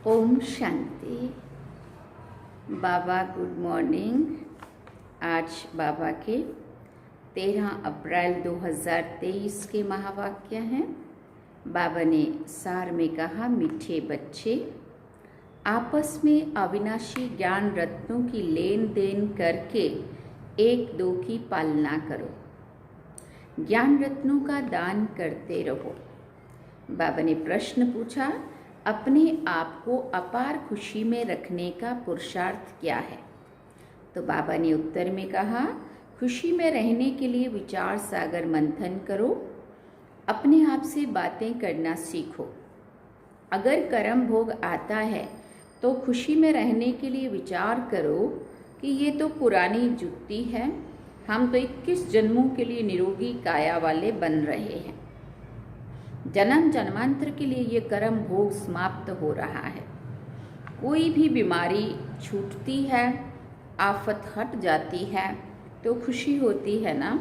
ओम शांति। बाबा good morning. आज बाबा के 13 अप्रैल 2023 के महावाक्य हैं। बाबा ने सार में कहा, मीठे बच्चे, आपस में अविनाशी ज्ञान रत्नों की लेन देन करके एक दो की पालना करो, ज्ञान रत्नों का दान करते रहो। बाबा ने प्रश्न पूछा, अपने आप को अपार खुशी में रखने का पुरुषार्थ क्या है? तो बाबा ने उत्तर में कहा, खुशी में रहने के लिए विचार सागर मंथन करो, अपने आप से बातें करना सीखो। अगर कर्म भोग आता है तो खुशी में रहने के लिए विचार करो कि ये तो पुरानी जुत्ती है, हम तो 21 जन्मों के लिए निरोगी काया वाले बन रहे हैं। जन्म जन्मांतर के लिए ये कर्म भोग समाप्त हो रहा है। कोई भी बीमारी छूटती है, आफत हट जाती है तो खुशी होती है ना।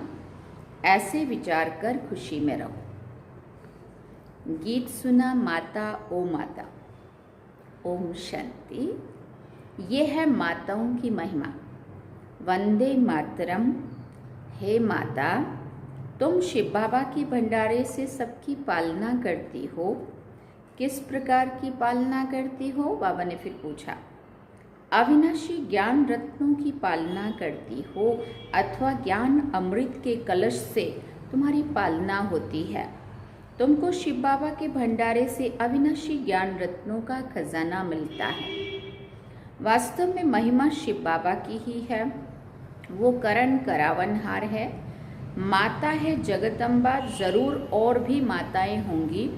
ऐसे विचार कर खुशी में रहो। गीत सुना माता ओ माता। ओम शांति। ये है माताओं की महिमा। वंदे मातरम। हे माता, तुम शिव बाबा की भंडारे से सबकी पालना करती हो। किस प्रकार की पालना करती हो? बाबा ने फिर पूछा। अविनाशी ज्ञान रत्नों की पालना करती हो अथवा ज्ञान अमृत के कलश से तुम्हारी पालना होती है। तुमको शिव बाबा के भंडारे से अविनाशी ज्ञान रत्नों का खजाना मिलता है। वास्तव में महिमा शिव बाबा की ही है। वो करण करावनहार है, माता है जगदम्बा। जरूर और भी माताएं होंगी।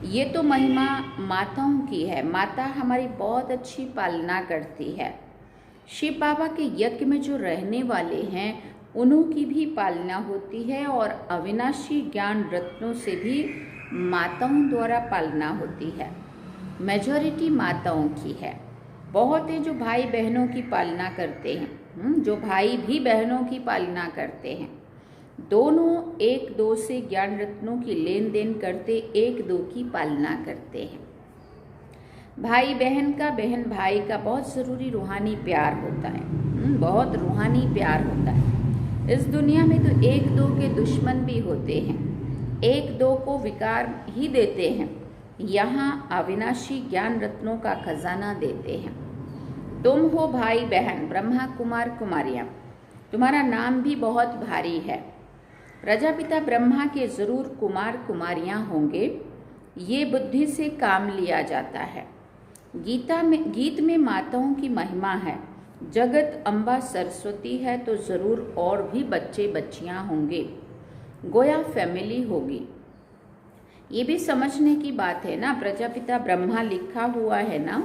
ये तो महिमा माताओं की है। माता हमारी बहुत अच्छी पालना करती है। शिव बाबा के यज्ञ में जो रहने वाले हैं उन्हों की भी पालना होती है और अविनाशी ज्ञान रत्नों से भी माताओं द्वारा पालना होती है। मेजॉरिटी माताओं की है। बहुत है जो भाई बहनों की पालना करते हैं, जो भाई भी बहनों की पालना करते हैं। दोनों एक दो से ज्ञान रत्नों की लेन देन करते एक दो की पालना करते हैं। भाई बहन का, बहन भाई का बहुत ज़रूरी रूहानी प्यार होता है। बहुत रूहानी प्यार होता है। इस दुनिया में तो एक दो के दुश्मन भी होते हैं, एक दो को विकार ही देते हैं। यहाँ अविनाशी ज्ञान रत्नों का खजाना देते हैं। तुम हो भाई बहन, ब्रह्मा कुमार कुमारियाँ। तुम्हारा नाम भी बहुत भारी है। प्रजापिता ब्रह्मा के जरूर कुमार कुमारियाँ होंगे। ये बुद्धि से काम लिया जाता है। गीत में माताओं की महिमा है। जगत अम्बा सरस्वती है तो ज़रूर और भी बच्चे बच्चियाँ होंगे, गोया फैमिली होगी। ये भी समझने की बात है ना। प्रजापिता ब्रह्मा लिखा हुआ है ना।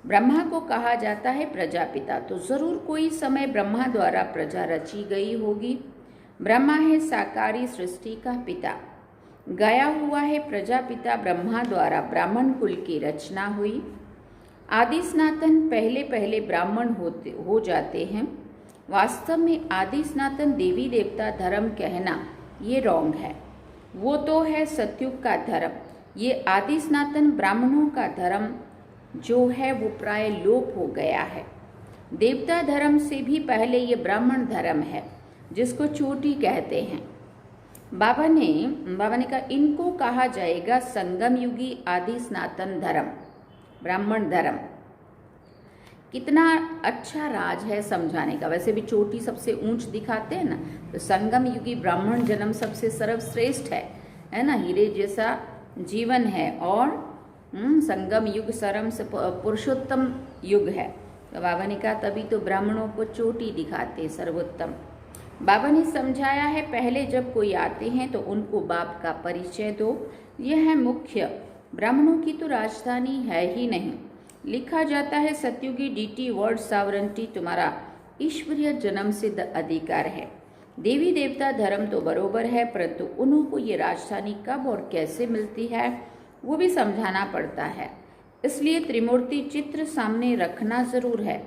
ब्रह्मा को कहा जाता है प्रजापिता, तो ज़रूर कोई समय ब्रह्मा द्वारा प्रजा रची गई होगी। ब्रह्मा है साकारी सृष्टि का पिता। गया हुआ है प्रजापिता ब्रह्मा द्वारा ब्राह्मण कुल की रचना हुई। आदि सनातन पहले पहले ब्राह्मण हो जाते हैं। वास्तव में आदि सनातन देवी देवता धर्म कहना ये रॉन्ग है। वो तो है सतयुग का धर्म। ये आदि सनातन ब्राह्मणों का धर्म जो है वो प्राय लोप हो गया है। देवता धर्म से भी पहले ये ब्राह्मण धर्म है जिसको चोटी कहते हैं। बाबा ने कहा, इनको कहा जाएगा संगम युगी आदि सनातन धर्म, ब्राह्मण धर्म। कितना अच्छा राज है समझाने का। वैसे भी चोटी सबसे ऊंच दिखाते हैं ना, तो संगम युगी ब्राह्मण जन्म सबसे सर्वश्रेष्ठ है ना। हीरे जैसा जीवन है और संगम युग सरम से पुरुषोत्तम युग है। तो बाबा ने कहा तभी तो ब्राह्मणों को चोटी दिखाते सर्वोत्तम। बाबा ने समझाया है, पहले जब कोई आते हैं तो उनको बाप का परिचय दो। यह है मुख्य। ब्राह्मणों की तो राजधानी है ही नहीं। लिखा जाता है सतयुगी डीटी वर्ल्ड सावरंटी तुम्हारा ईश्वरीय जन्म सिद्ध अधिकार है। देवी देवता धर्म तो बरोबर है, परंतु उन्हों को ये राजधानी कब और कैसे मिलती है वो भी समझाना पड़ता है। इसलिए त्रिमूर्ति चित्र सामने रखना जरूर है।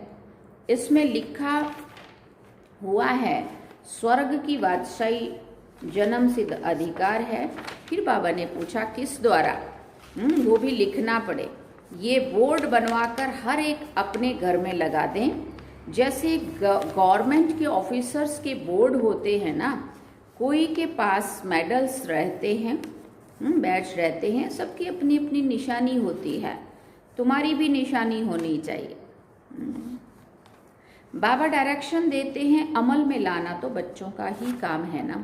इसमें लिखा हुआ है स्वर्ग की बादशाही जन्म सिद्ध अधिकार है। फिर बाबा ने पूछा किस द्वारा? वो भी लिखना पड़े। ये बोर्ड बनवाकर हर एक अपने घर में लगा दें। जैसे गवर्नमेंट के ऑफिसर्स के बोर्ड होते हैं ना, कोई के पास मेडल्स रहते हैं, बैच रहते हैं, सबकी अपनी अपनी निशानी होती है। तुम्हारी भी निशानी होनी चाहिए। बाबा डायरेक्शन देते हैं, अमल में लाना तो बच्चों का ही काम है ना।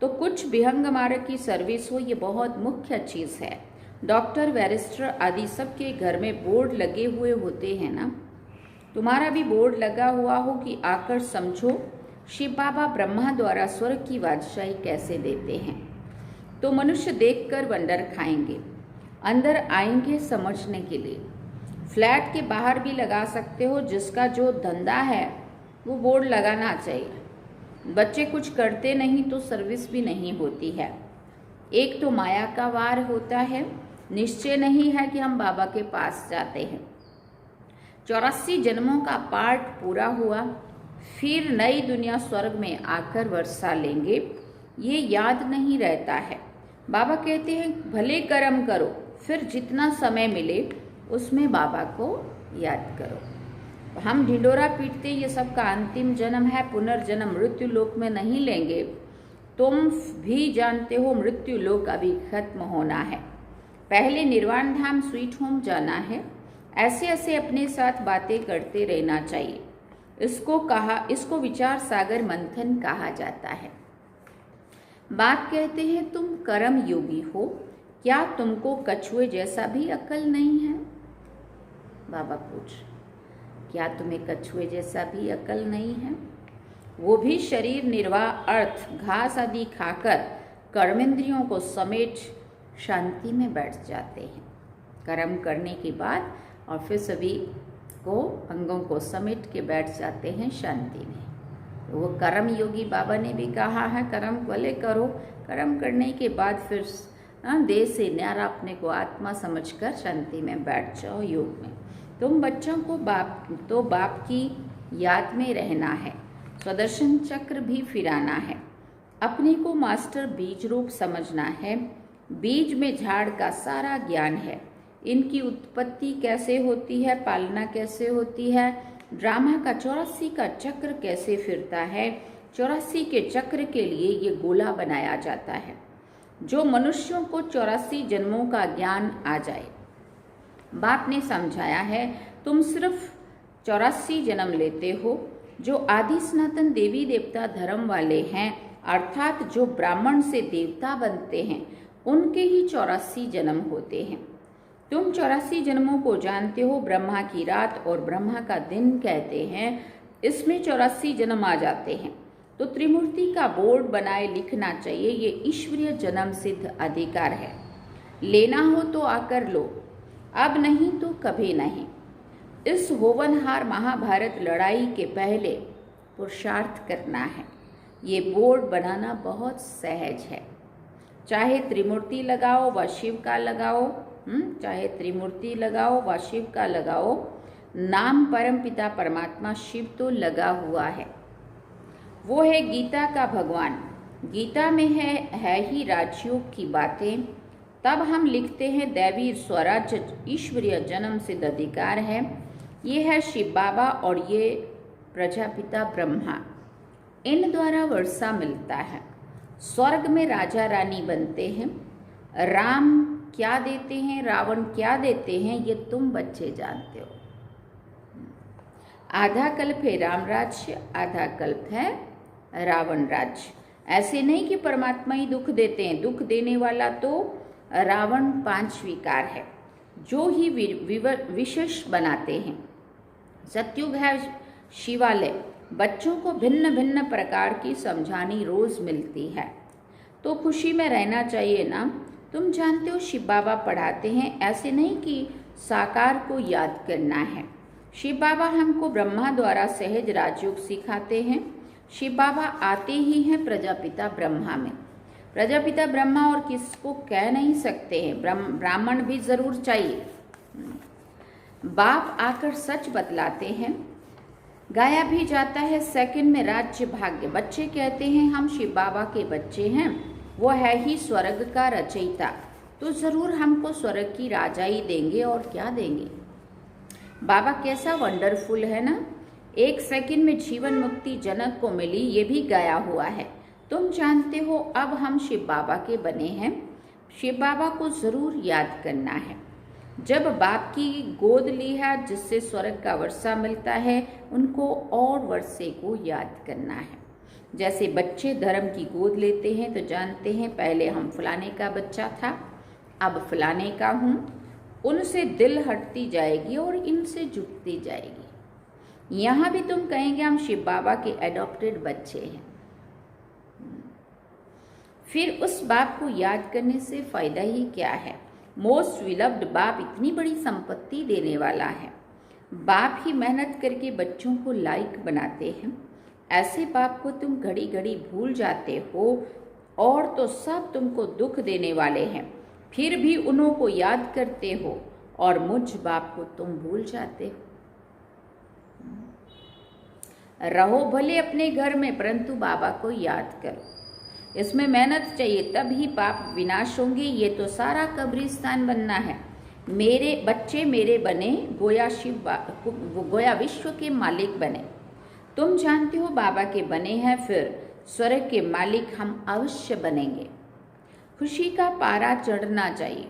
तो कुछ विहंग मार्ग की सर्विस हो, ये बहुत मुख्य चीज़ है। डॉक्टर, बैरिस्टर आदि सबके घर में बोर्ड लगे हुए होते हैं ना। तुम्हारा भी बोर्ड लगा हुआ हो कि आकर समझो शिव बाबा ब्रह्मा द्वारा स्वर्ग की बादशाही कैसे देते हैं। तो मनुष्य देखकर वंडर खाएंगे, अंदर आएंगे समझने के लिए। फ्लैट के बाहर भी लगा सकते हो, जिसका जो धंधा है वो बोर्ड लगाना चाहिए। बच्चे कुछ करते नहीं तो सर्विस भी नहीं होती है। एक तो माया का वार होता है, निश्चय नहीं है कि हम बाबा के पास जाते हैं। 84 जन्मों का पार्ट पूरा हुआ, फिर नई दुनिया स्वर्ग में आकर वर्षा लेंगे, ये याद नहीं रहता है। बाबा कहते हैं भले कर्म करो, फिर जितना समय मिले उसमें बाबा को याद करो। हम ढिंडोरा पीटते ये सबका अंतिम जन्म है, पुनर्जन्म मृत्यु लोक में नहीं लेंगे। तुम भी जानते हो मृत्यु लोक अभी खत्म होना है, पहले निर्वाण धाम स्वीट होम जाना है। ऐसे ऐसे अपने साथ बातें करते रहना चाहिए। इसको विचार सागर मंथन कहा जाता है। बाप कहते हैं तुम कर्म योगी हो, क्या तुमको कछुए जैसा भी अक्ल नहीं है? बाबा पूछ, क्या तुम्हें कछुए जैसा भी अक्ल नहीं है? वो भी शरीर निर्वाह अर्थ घास आदि खाकर कर्मेंद्रियों को समेट शांति में बैठ जाते हैं। कर्म करने के बाद और फिर सभी को अंगों को समेट के बैठ जाते हैं शांति में। तो वो कर्म योगी बाबा ने भी कहा है, कर्म भले करो, कर्म करने के बाद फिर देह से न्यारा अपने को आत्मा समझकर शांति में बैठ जाओ योग में। तुम बच्चों को बाप की याद में रहना है, स्वदर्शन चक्र भी फिराना है, अपने को मास्टर बीज रूप समझना है। बीज में झाड़ का सारा ज्ञान है, इनकी उत्पत्ति कैसे होती है, पालना कैसे होती है, ड्रामा का 84 का चक्र कैसे फिरता है। 84 के चक्र के लिए ये गोला बनाया जाता है, जो मनुष्यों को 84 जन्मों का ज्ञान आ जाए। बाप ने समझाया है, तुम सिर्फ 84 जन्म लेते हो। जो आदि सनातन देवी देवता धर्म वाले हैं, अर्थात जो ब्राह्मण से देवता बनते हैं, उनके ही 84 जन्म होते हैं। तुम 84 जन्मों को जानते हो, ब्रह्मा की रात और ब्रह्मा का दिन कहते हैं, इसमें 84 जन्म आ जाते हैं। तो त्रिमूर्ति का बोर्ड बनाए लिखना चाहिए, ये ईश्वरीय जन्म सिद्ध अधिकार है। लेना हो तो आकर लो, अब नहीं तो कभी नहीं। इस होवनहार महाभारत लड़ाई के पहले पुरुषार्थ करना है। ये बोर्ड बनाना बहुत सहज है। चाहे त्रिमूर्ति लगाओ व शिव का लगाओ, चाहे त्रिमूर्ति लगाओ व शिव का लगाओ, नाम परम पिता परमात्मा शिव तो लगा हुआ है। वो है गीता का भगवान। गीता में है ही राजयोग की बातें। तब हम लिखते हैं दैवी स्वराज्य ईश्वरीय जन्म सिद्ध अधिकार है। ये है शिव बाबा और ये प्रजापिता ब्रह्मा, इन द्वारा वर्षा मिलता है। स्वर्ग में राजा रानी बनते हैं। राम क्या देते हैं, रावण क्या देते हैं, ये तुम बच्चे जानते हो। आधा कल्प है राम राज्य, आधा कल्प है रावण राज्य। ऐसे नहीं कि परमात्मा ही दुख देते हैं, दुख देने वाला तो रावण 5 विकार है, जो ही विशेष बनाते हैं। सत्युग है शिवालय, बच्चों को भिन्न भिन्न प्रकार की समझानी रोज मिलती है, तो खुशी में रहना चाहिए ना। तुम जानते हो शिव बाबा पढ़ाते हैं, ऐसे नहीं कि साकार को याद करना है। शिव बाबा हमको ब्रह्मा द्वारा सहज राजयोग सिखाते हैं। शिव बाबा आते ही हैं प्रजापिता ब्रह्मा में। प्रजापिता ब्रह्मा और किसको कह नहीं सकते हैं, ब्राह्मण भी जरूर चाहिए। बाप आकर सच बतलाते हैं। गाया भी जाता है सेकंड में राज्य भाग्य। बच्चे कहते हैं हम शिव बाबा के बच्चे हैं, वो है ही स्वर्ग का रचयिता। तो तो ज़रूर हमको स्वर्ग की राजाई देंगे, और क्या देंगे। बाबा कैसा वंडरफुल है ना। 1 सेकंड में जीवन मुक्ति जनक को मिली, ये भी गाया हुआ है। तुम जानते हो अब हम शिव बाबा के बने हैं। शिव बाबा को ज़रूर याद करना है। जब बाप की गोद ली है जिससे स्वर्ग का वर्षा मिलता है, उनको और वर्षे को याद करना है। जैसे बच्चे धर्म की गोद लेते हैं तो जानते हैं पहले हम फलाने का बच्चा था, अब फलाने का हूँ। उनसे दिल हटती जाएगी और इनसे जुटती जाएगी। यहाँ भी तुम कहेंगे हम शिव बाबा के एडॉप्टेड बच्चे हैं। फिर उस बाप को याद करने से फायदा ही क्या है। मोस्ट विलव्ड बाप इतनी बड़ी संपत्ति देने वाला है। बाप ही मेहनत करके बच्चों को लायक बनाते हैं। ऐसे बाप को तुम घड़ी घड़ी भूल जाते हो, और तो सब तुमको दुख देने वाले हैं, फिर भी उन्हों को याद करते हो, और मुझ बाप को तुम भूल जाते हो। रहो भले अपने घर में, परंतु बाबा को याद करो। इसमें मेहनत चाहिए, तब ही पाप विनाश होंगे। ये तो सारा कब्रिस्तान बनना है। मेरे बच्चे मेरे बने, गोया विश्व के मालिक बने। तुम जानते हो बाबा के बने हैं, फिर स्वर्ग के मालिक हम अवश्य बनेंगे। खुशी का पारा चढ़ना चाहिए।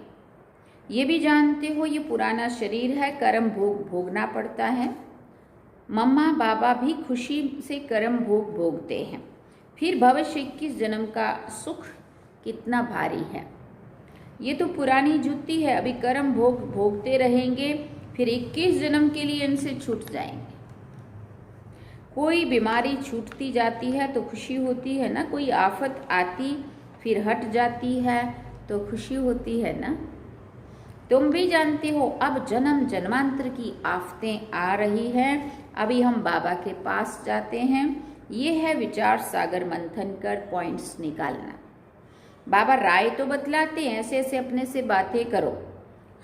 ये भी जानते हो ये पुराना शरीर है, कर्म भोग भोगना पड़ता है। मम्मा बाबा भी खुशी से कर्म भोग भोगते हैं। फिर भविष्य 21 जन्म का सुख कितना भारी है। ये तो पुरानी जुत्ती है, अभी कर्म भोग भोगते रहेंगे, फिर 21 जन्म के लिए इनसे छूट जाएंगे। कोई बीमारी छूटती जाती है तो खुशी होती है ना, कोई आफत आती फिर हट जाती है तो खुशी होती है ना। तुम भी जानते हो अब जन्म जन्मांतर की आफतें आ रही हैं। अभी हम बाबा के पास जाते हैं। ये है विचार सागर मंथन कर पॉइंट्स निकालना। बाबा राय तो बतलाते हैं, ऐसे ऐसे अपने से बातें करो।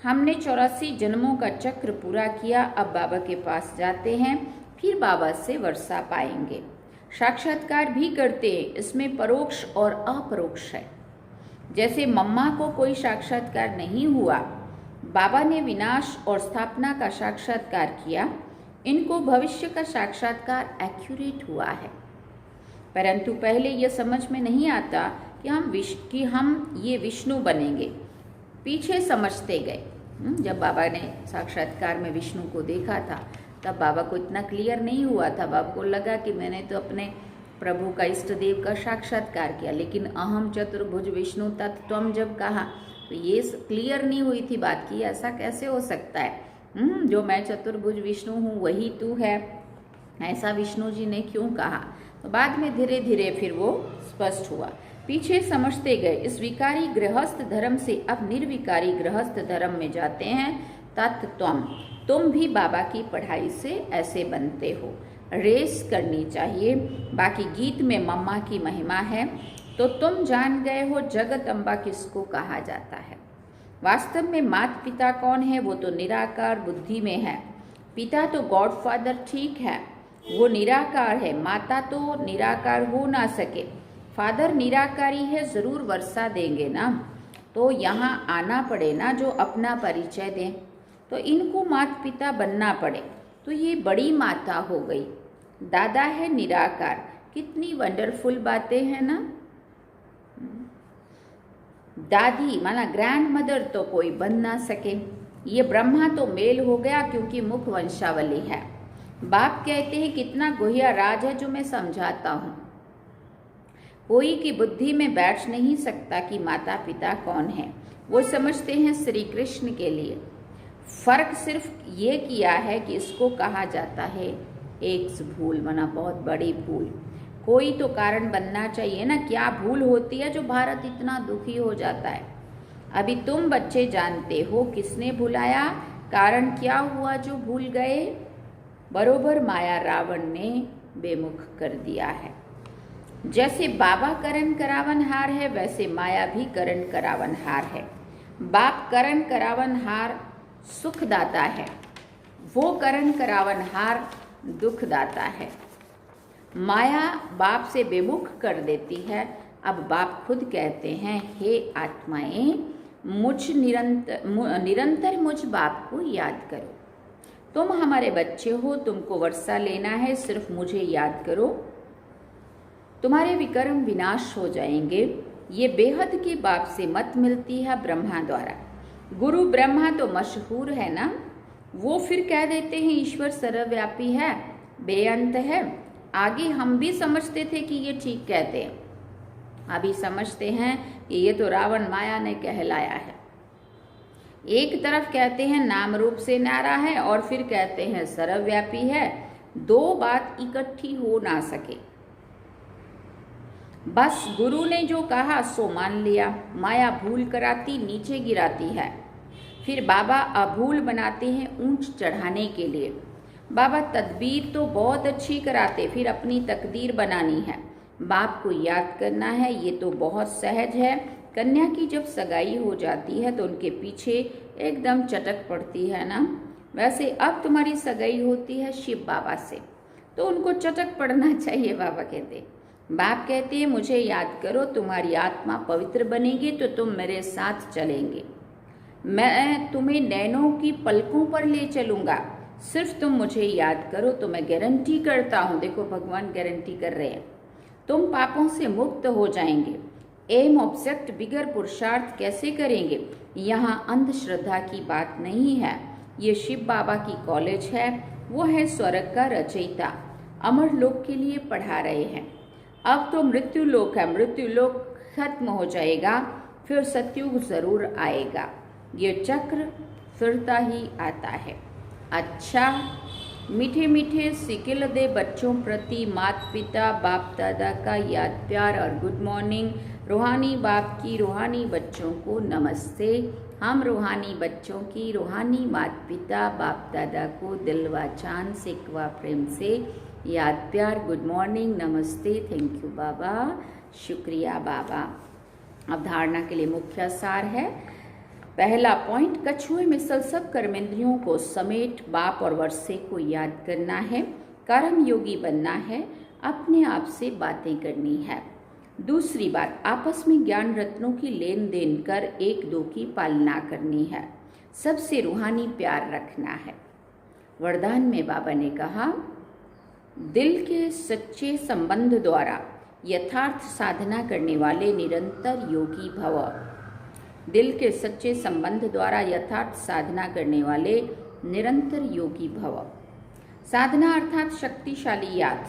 हमने 84 जन्मों का चक्र पूरा किया, अब बाबा के पास जाते हैं, फिर बाबा से वर्षा पाएंगे। साक्षात्कार भी करते हैं, इसमें परोक्ष और अपरोक्ष है। जैसे मम्मा को कोई साक्षात्कार नहीं हुआ, बाबा ने विनाश और स्थापना का साक्षात्कार किया, इनको भविष्य का साक्षात्कार एक्यूरेट हुआ है। परंतु पहले यह समझ में नहीं आता कि हम ये विष्णु बनेंगे। पीछे समझते गए। जब बाबा ने साक्षात्कार में विष्णु को देखा था तब बाबा को इतना क्लियर नहीं हुआ था। बाबा को लगा कि मैंने तो अपने प्रभु का इष्ट देव का साक्षात्कार किया, लेकिन अहम चतुर्भुज विष्णु तत्त्वम जब कहा तो ये क्लियर नहीं हुई थी बात की ऐसा कैसे हो सकता है। जो मैं चतुर्भुज विष्णु हूँ वही तू है, ऐसा विष्णु जी ने क्यों कहा। तो बाद में धीरे धीरे फिर वो स्पष्ट हुआ। पीछे समझते गए। इस विकारी गृहस्थ धर्म से अब निर्विकारी गृहस्थ धर्म में जाते हैं। तत्त्वम तुम भी बाबा की पढ़ाई से ऐसे बनते हो। रेस करनी चाहिए। बाकी गीत में मम्मा की महिमा है तो तुम जान गए हो जगत अम्बा किसको कहा जाता है। वास्तव में माता पिता कौन है, वो तो निराकार बुद्धि में है। पिता तो गॉडफादर ठीक है, वो निराकार है। माता तो निराकार हो ना सके, फादर निराकारी है, जरूर वर्षा देंगे ना। तो यहाँ आना पड़े ना जो अपना परिचय दें, तो इनको माता पिता बनना पड़े। तो ये बड़ी माता हो गई। दादा है निराकार। कितनी वंडरफुल बातें हैं ना। दादी माना ग्रैंड मदर तो कोई बन ना सके। ये ब्रह्मा तो मेल हो गया क्योंकि मुख वंशावली है। बाप कहते हैं कितना गुह्या राज है जो मैं समझाता हूँ। कोई की बुद्धि में बैठ नहीं सकता कि माता पिता कौन है। वो समझते हैं श्री कृष्ण के लिए। फर्क सिर्फ ये किया है कि इसको कहा जाता है एक भूल, माना बहुत बड़ी भूल। कोई तो कारण बनना चाहिए ना, क्या भूल होती है जो भारत इतना दुखी हो जाता है। अभी तुम बच्चे जानते हो किसने भुलाया, कारण क्या हुआ जो भूल गए। बरोबर माया रावण ने बेमुख कर दिया है। जैसे बाबा करण करावनहार है वैसे माया भी करण करावनहार है। बाप करण करावनहार सुखदाता है, वो करण करावनहार दुखदाता है। माया बाप से बेमुख कर देती है। अब बाप खुद कहते हैं हे आत्माएं, निरंतर मुझ बाप को याद करो। तुम हमारे बच्चे हो, तुमको वर्षा लेना है, सिर्फ मुझे याद करो, तुम्हारे विकर्म विनाश हो जाएंगे। ये बेहद की बाप से मत मिलती है ब्रह्मा द्वारा। गुरु ब्रह्मा तो मशहूर है ना, वो फिर कह देते हैं ईश्वर सर्वव्यापी है, बेअंत है। आगे हम भी समझते थे कि ये ठीक कहते हैं, अभी समझते हैं कि ये तो रावण माया ने कहलाया है। एक तरफ कहते हैं नाम रूप से न्यारा है और फिर कहते हैं सर्वव्यापी है। दो बात इकट्ठी हो ना सके। बस गुरु ने जो कहा सो मान लिया। माया भूल कराती, नीचे गिराती है, फिर बाबा अभूल बनाते हैं ऊंच चढ़ाने के लिए। बाबा तदबीर तो बहुत अच्छी कराते, फिर अपनी तकदीर बनानी है, बाप को याद करना है, ये तो बहुत सहज है। कन्या की जब सगाई हो जाती है तो उनके पीछे एकदम चटक पड़ती है ना, वैसे अब तुम्हारी सगाई होती है शिव बाबा से, तो उनको चटक पड़ना चाहिए। बाबा कहते, बाप कहते हैं मुझे याद करो, तुम्हारी आत्मा पवित्र बनेगी तो तुम मेरे साथ चलेंगे, मैं तुम्हें नैनों की पलकों पर ले चलूंगा, सिर्फ तुम मुझे याद करो। तो मैं गारंटी करता हूँ, देखो भगवान गारंटी कर रहे हैं, तुम पापों से मुक्त हो जाएंगे। एम ऑब्जेक्ट बिगर पुरुषार्थ कैसे करेंगे? यहाँ अंधश्रद्धा की बात नहीं है, ये शिव बाबा की कॉलेज है, वो है स्वर्ग का रचयिता, अमर लोक के लिए पढ़ा रहे हैं। अब तो मृत्यु लोक है, मृत्यु लोक खत्म हो जाएगा, फिर सतयुग जरूर आएगा, ये चक्र फिरता ही आता है। अच्छा, मीठे मीठे सिकिल दे बच्चों प्रति माता पिता बाप दादा का याद प्यार और गुड मॉर्निंग। रूहानी बाप की रूहानी बच्चों को नमस्ते। हम रूहानी बच्चों की रूहानी माता पिता बाप दादा को दिल व जान से व प्रेम से याद प्यार, गुड मॉर्निंग, नमस्ते, थैंक यू बाबा, शुक्रिया बाबा। अवधारणा के लिए मुख्य सार है। पहला पॉइंट, कछुए मिसल सब कर्मेंद्रियों को समेट बाप और वर्षे को याद करना है, कर्म योगी बनना है, अपने आप से बातें करनी है। दूसरी बात, आपस में ज्ञान रत्नों की लेन देन कर एक दो की पालना करनी है, सबसे रूहानी प्यार रखना है। वरदान में बाबा ने कहा, दिल के सच्चे संबंध द्वारा यथार्थ साधना करने वाले निरंतर योगी भव। दिल के सच्चे संबंध द्वारा यथार्थ साधना करने वाले निरंतर योगी भव। साधना अर्थात शक्तिशाली याद।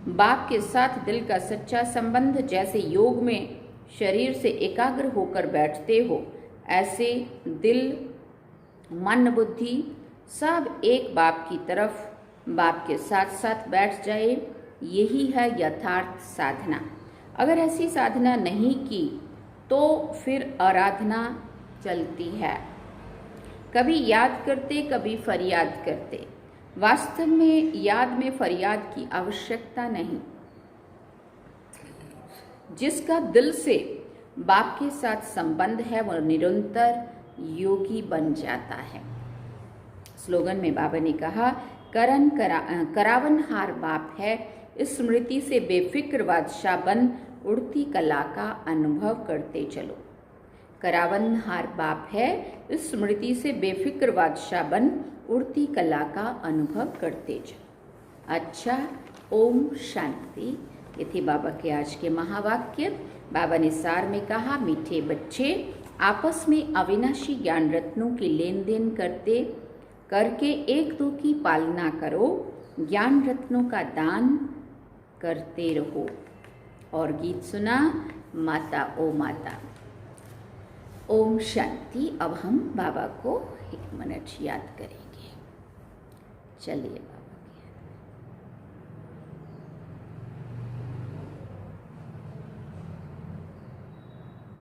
बाप के साथ दिल का सच्चा संबंध, जैसे योग में शरीर से एकाग्र होकर बैठते हो, ऐसे दिल मन बुद्धि सब एक बाप की तरफ बाप के साथ साथ बैठ जाए, यही है यथार्थ साधना। अगर ऐसी साधना नहीं की तो फिर आराधना चलती है, कभी याद करते कभी फरियाद करते। वास्तव में याद में फरियाद की आवश्यकता नहीं। जिसका दिल से बाप के साथ संबंध है वह निरंतर योगी बन जाता है। स्लोगन में बाबा ने कहा, करावनहार बाप है, स्मृति से बेफिक्र बादशाह बन उड़ती कला का अनुभव करते चलो। करावनहार बाप है, स्मृति से बेफिक्र बादशाह बन उड़ती कला का अनुभव करते चलो। अच्छा, ओम शांति। ये थे बाबा के आज के महावाक्य। बाबा ने सार में कहा, मीठे बच्चे आपस में अविनाशी ज्ञान रत्नों की लेन देन करके एक दो की पालना करो, ज्ञान रत्नों का दान करते रहो। और गीत सुना, माता ओ माता। ओम शांति। अब हम बाबा को 1 मिनट याद करेंगे। चलिए बाबा।